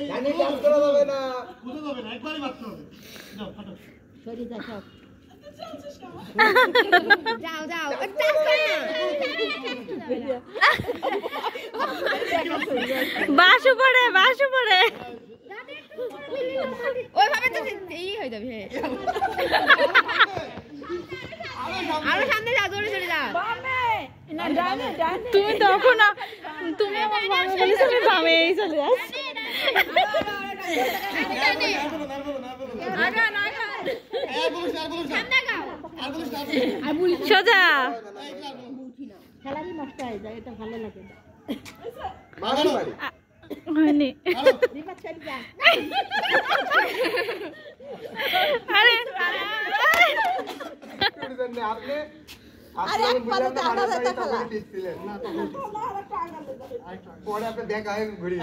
জানি কাজ করা যাবে না বুঝে যাবে না একবারই মারতে হবে যাও ফাটো সরি যা সব যাও যাও বাসু পড়ে ওইভাবে তো এই হয়ে যাবে আরো সামনে যা জোরে জোরে যা তুমি তখন তুমি আমার বামে বলেছ আমি বামেই চলে যাচ্ছি সোজা খেলারই নষ্ট হয়ে যায় এটা ভালো লাগে না হয়নি আরে পরে আপনি দেখা হয় ঘুরি